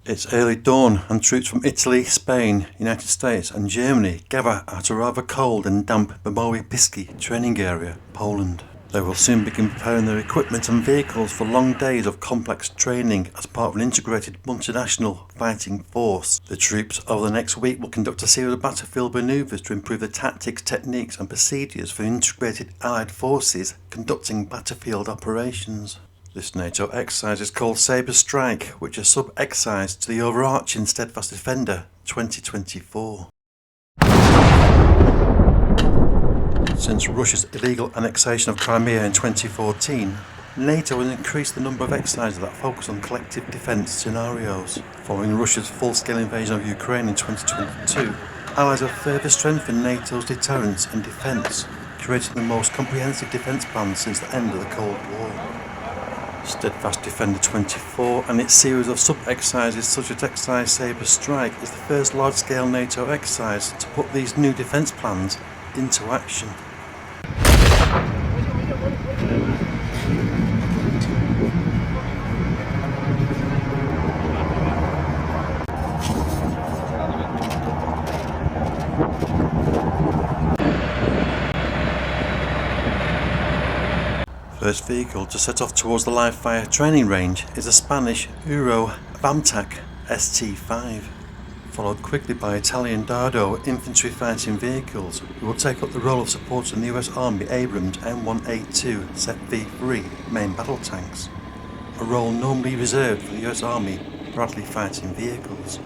It's early dawn and troops from Italy, Spain, United States and Germany gather at a rather cold and damp Bersaglieri training area, Poland. They will soon begin preparing their equipment and vehicles for long days of complex training as part of an integrated multinational fighting force. The troops over the next week will conduct a series of battlefield manoeuvres to improve the tactics, techniques and procedures for integrated Allied forces conducting battlefield operations. This NATO exercise is called Saber Strike, which is sub-exercise to the overarching Steadfast Defender 2024. Since Russia's illegal annexation of Crimea in 2014, NATO has increased the number of exercises that focus on collective defence scenarios. Following Russia's full-scale invasion of Ukraine in 2022, Allies have further strengthened NATO's deterrence and defence, creating the most comprehensive defence plan since the end of the Cold War. Steadfast Defender 24 and its series of sub-exercises such as Exercise Saber Strike is the first large-scale NATO exercise to put these new defence plans into action. First vehicle to set off towards the live fire training range is a Spanish Euro Vamtac ST5, followed quickly by Italian Dardo infantry fighting vehicles who will take up the role of supporting the US Army Abrams M182 ZV3 main battle tanks, a role normally reserved for the US Army Bradley fighting vehicles.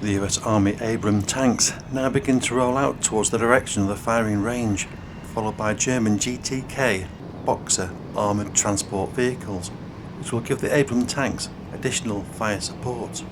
The US Army Abrams tanks now begin to roll out towards the direction of the firing range, followed by German GTK Boxer armoured transport vehicles, which will give the Abrams tanks additional fire support.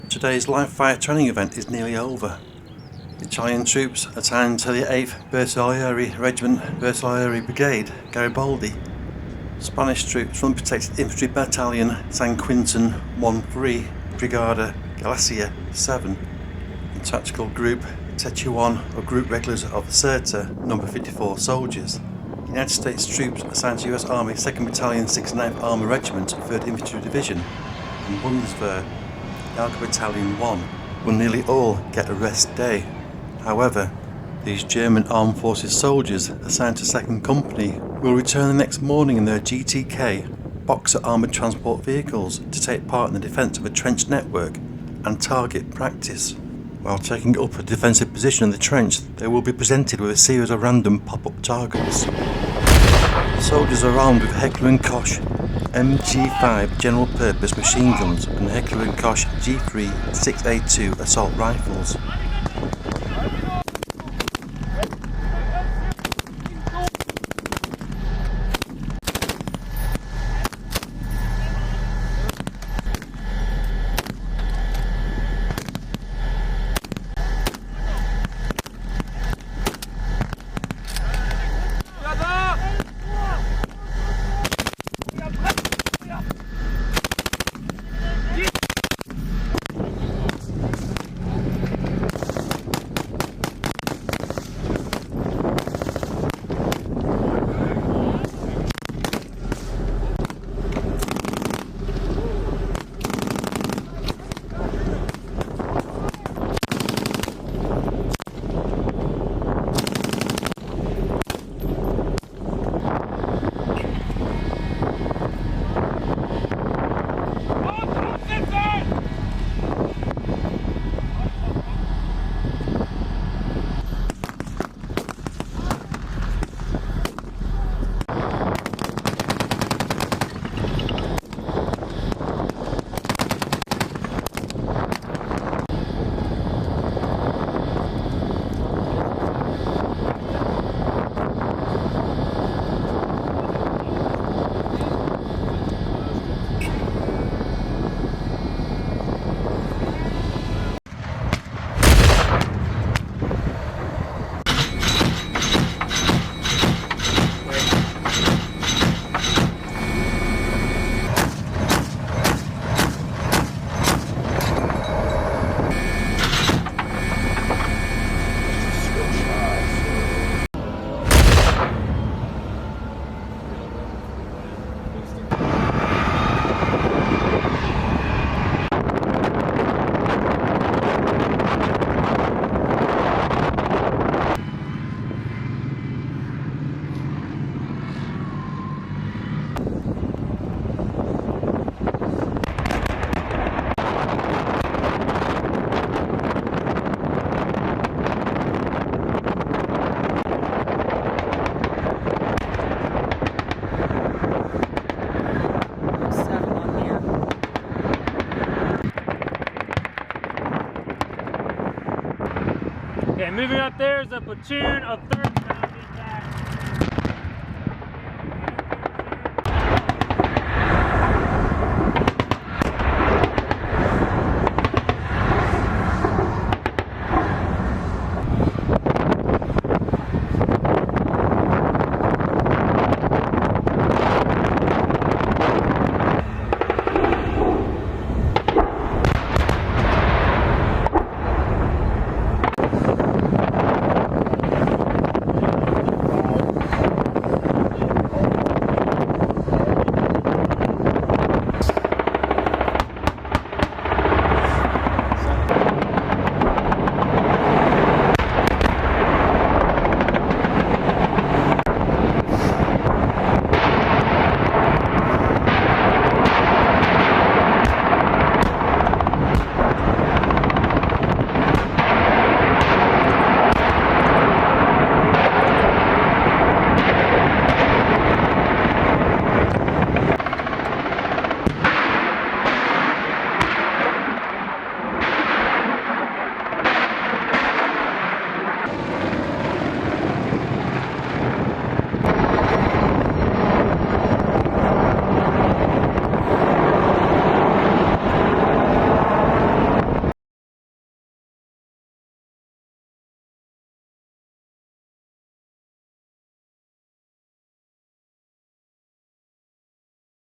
Today's live fire training event is nearly over. Italian troops assigned to the 8th Bersaglieri Regiment, Bersaglieri Brigade, Garibaldi. Spanish troops from the protected infantry battalion San Quintín 1-3, Brigada, Galicia 7. And tactical group Tetuán or group regulars of Ceuta, number 54 soldiers. United States troops assigned to US Army 2nd Battalion 69th Armor Regiment, 3rd Infantry Division, and Bundeswehr Jäger Battalion 1 will nearly all get a rest day. However, These German Armed Forces soldiers assigned to 2nd Company will return the next morning in their GTK Boxer armoured transport vehicles to take part in the defence of a trench network and target practice. While taking up a defensive position in the trench, they will be presented with a series of random pop-up targets. The soldiers are armed with Heckler & Koch MG5 general purpose machine guns and Heckler & Koch G3 6A2 assault rifles. Okay, moving up there is a platoon of 3rd.